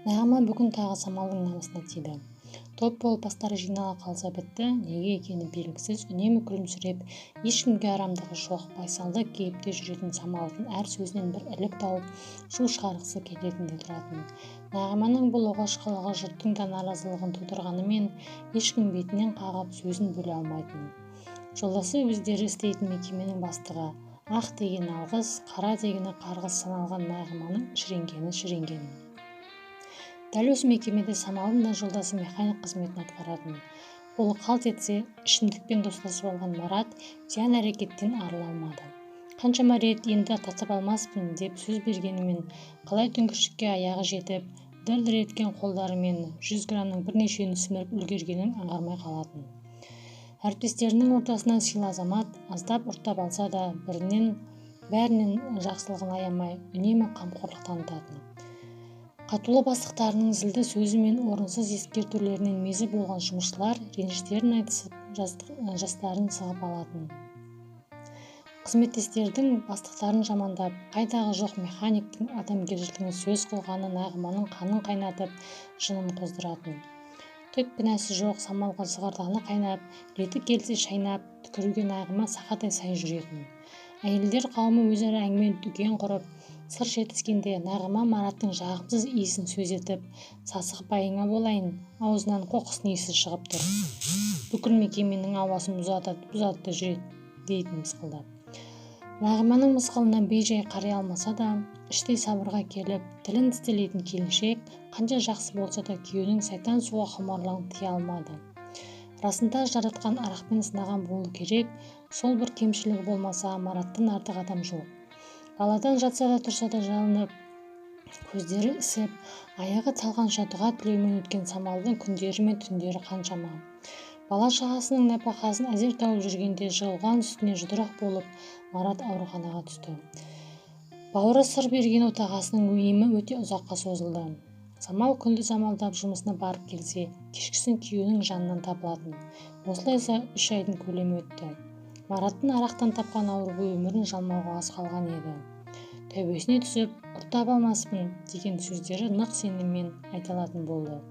Нағима бүгін тағы Самалдың намысына тиді. Топ болып бастары жинала қалса бітті, неге екені белгісіз үнемі күлімсіреп, ешкімге арамдығы жоқ, байсалды кейіпте жүретін Самалдың әр сөзінен бір ілік тауып, шу шығарғысы келетіндей тұратын. Нағиманың бұл оғаш қылығы жұрттың да наразылығын тудырғанымен, ешкім бетінен қағып сөзін бөле алмайтын. Жолдасы өздері істейтін мекеменің бастығы, ақ деген алғыс, қара дегені қарғыс саналған Нағиманың шіренгені. Дәл осы мекемеде Самалдың да жолдасы механик қызметін атқаратын. Қолы қалт етсе, ішімдікпен достасып алған Марат зиян әрекеттен арыла алмады. Қаншама рет енді татып алмаспын деп сөз бергенімен, қалай дүңгіршекке аяғы жетіп, дір-дір еткен қолдарымен 100 грамның бірнешеуін сіміріп үлгергенін аңғармай қалатын. Әріптестерінің ортасына сыйлы азамат аздап ұрттап алса да, бәрінен жақсылығын аямай, үнемі қамқорлық танытатын. Қатулы бастықтарының зілді сөзі мен орынсыз ескертулерінен мезі болған жұмысшылар реніштерін айтысып, жастарын сығып алатын. Қызметтестердің бастықтарын жамандап, қайдағы жоқ механиктің адамгершілігіне сөз қылғаны Нағиманың қанын қайнатып, жынын қоздыратын. Түк кінәсі жоқ Самалға зығырданы қайнап, реті келсе шайнап, түкіруге Нағима сақадай сай жүретін. Әйелдер қауымы өзара әңгіме-дүкен құрып, сыр шертіскенде Нағима Мараттың жағымсыз иісін сөз етіп, сасық байыңа болайын, аузынан қоқыстың иісі шығып тұр. Бүкіл мекеменің ауасын бұзады жүреді дейтін мысқылдап. Нағиманың мысқылына бей-жай қарай алмаса да, іштей сабырға келіп, тілін тістелейтін келіншек қанша жақсы болса да күйеуінің сайтан суға құмарлығын тыя алмады. Расында жаратқан арақпен сынаған болу керек, сол бір кемшілігі болмаса Мараттан артық адам жоқ. Баладан жатса да тұрса да жалынып, көздері ісіп, аяғы талғанша дұға тілеумен өткен Самалдың күндері мен түндері қаншама. Бала шағасының нәпақасын әзер тауып жүргенде жығылған үстіне жұдырақ болып Марат ауруханаға түсті. Бауыры сыр берген отағасының емі өте ұзаққа созылды. Самал күндіз амалдап жұмысына барып келсе, кешкісін күйеуінің жанынан табылатын. Осылайша 3 айдың көлемі өтті. Мараттың арақтан тапқан ауруы өмірін жалмауға аз қалған еді. Тәубесіне түсіп, ұрттап алмаспын деген сөздері нық сеніммен айтылатын болды.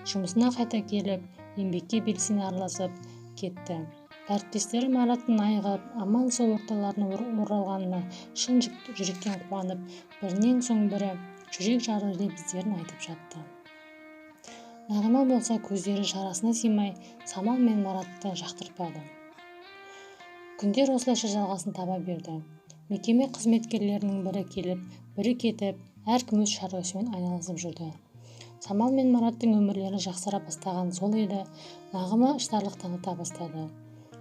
Жұмысына қайта келіп, еңбекке белсене араласып кетті. Әріптестері Мараттың айығып, аман сол орталарына оралғанына шын жүректен қуанып, бірінен соң бірі жүрек жары лебіздерін айтып жатты. Нағима болса көздері шарасына сыймай, Самал мен Маратты жақтыртпады. Күндер осылайша жалғасын таба берді. Мекеме қызметкерлерінің бірі келіп, бірі кетіп, әркім өз шаруасымен айналысып жүрді. Самал мен Мараттың өмірлері жақсара бастаған сол еді, Нағима іштарлық таныта бастады.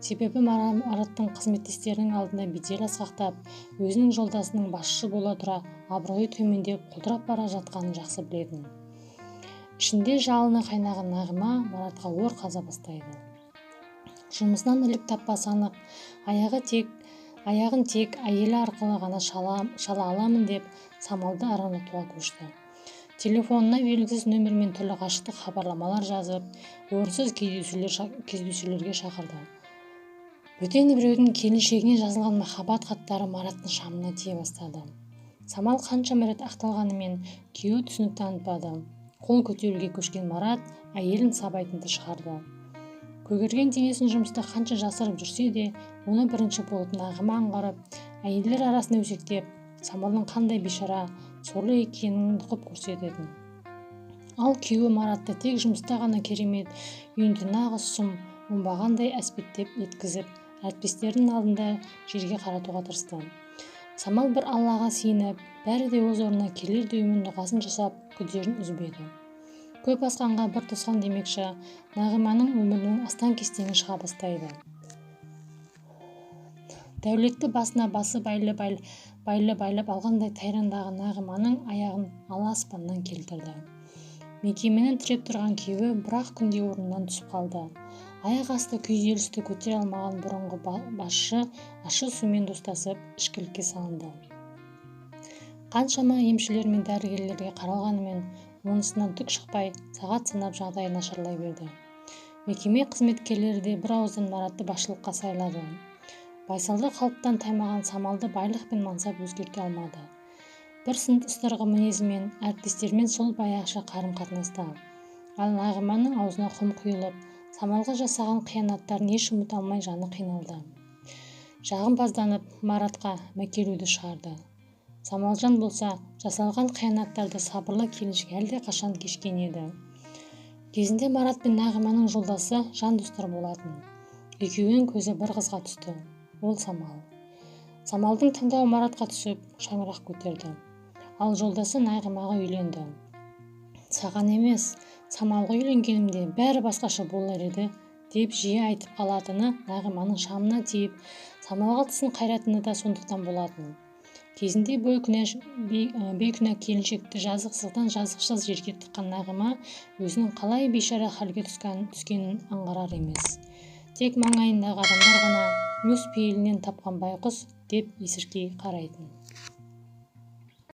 Себебі Мараттың қызметтестерінің алдында бедел асқақтап, өзінің жолдасының басшы бола тұра абыройы төмендеп құлдырап бара жатқанын жақсы білетін. Ішінде жалыны қайнаған Нағима Маратқа ор қаза бастайды. Жұмысынан ілік таппасы анық, аяғын тек әйелі арқылы ғана шала аламын деп Самалды арандатуға көшті. Телефонына белгісіз нөмірмен түрлі ғашықтық хабарламалар жазып, орынсыз кездесулерге шақырды. Бөтен біреудің келіншегіне жазылған махаббат хаттары Мараттың шамына тие бастады. Самал қаншама рет ақталғанымен күйеуі түсінік танытпады. Қол көтеруге көшкен Марат әйелін сабайтынды шығарды. Көгерген денесін жұмыста қанша жасырып жүрсе де, оны бірінші болып Нағима аңғарып, әйелдер арасында өсектеп, Самалдың қандай бейшара, сорлы екенін ұқып көрсететін. Ал күйеуі Маратты тек жұмыста ғана керемет, үйінде нағыз сұм, оңбағандай әспеттеп еткізіп, әріптестерінің алдында жерге қаратуға тырысты. Самал бір Аллаға сиініп, бәрі де өз орнына келер деумен дұғасын жасап, күдерін үзбеді. Көп асқанға бір тосқан демекші, Нағиманың өмірінің астан-кестеңі шыға бастайды. Дәулетті басына басы байлап алғандай тайрандағы Нағиманың аяғын ала аспаннан келтірді. Мекеменің тіреп тұрған күйеуі бір-ақ күнде орнынан түсіп қалды. Аяқ асты күйзелісті көтере алмаған бұрынғы басшы ащы сумен достасып, ішкілікке салынды. Қаншама емшілер мен дәрігерлерге қаралғанымен, онысынан түк шықпай, сағат санап жағдайы нашарлай берді. Мекеме қызметкерлері де бір ауыздан Маратты басшылыққа сайлады. Байсалды қалыптан таймаған Самалды байлық пен мансап өзгерте алмады. бір сынып ұстарға мінезімен әріптестерімен сол баяғыша қарым-қатынаста. Ал Нағиманың аузына құм құйылып, Самалға жасаған қиянаттарын еш ұмыта алмай жаны қиналды. Жағымпазданып Маратқа мәкелуді шығарды. Самалжан болса жасалған қиянаттарды сабырлы келіншек әлде қашан кешкен еді. Кезінде Марат пен Нағиманың жолдасы жан достар болатын. Екеуінің көзі бір қызға түсті. Ол Самал. Самалдың таңдауы Маратқа түсіп, шаңырақ көтерді. Ал жолдасы Нағимаға үйленді. Саған емес, Самалға үйленгенімде бәрі басқаша болар еді, деп жиі айтып қалатыны Нағиманың шамына тиіп, Самалға тісін қайратыны да сондықтан болатын. Кезінде бейкүнә келіншекті жазықсыздан жазықсыз жерге тыққан Нағима өзінің қалай бейшара халге түскенін аңғарар емес. Тек маңайындағы адамдар ғана өз пейілінен тапқан байқұс деп есіркей қарайтын.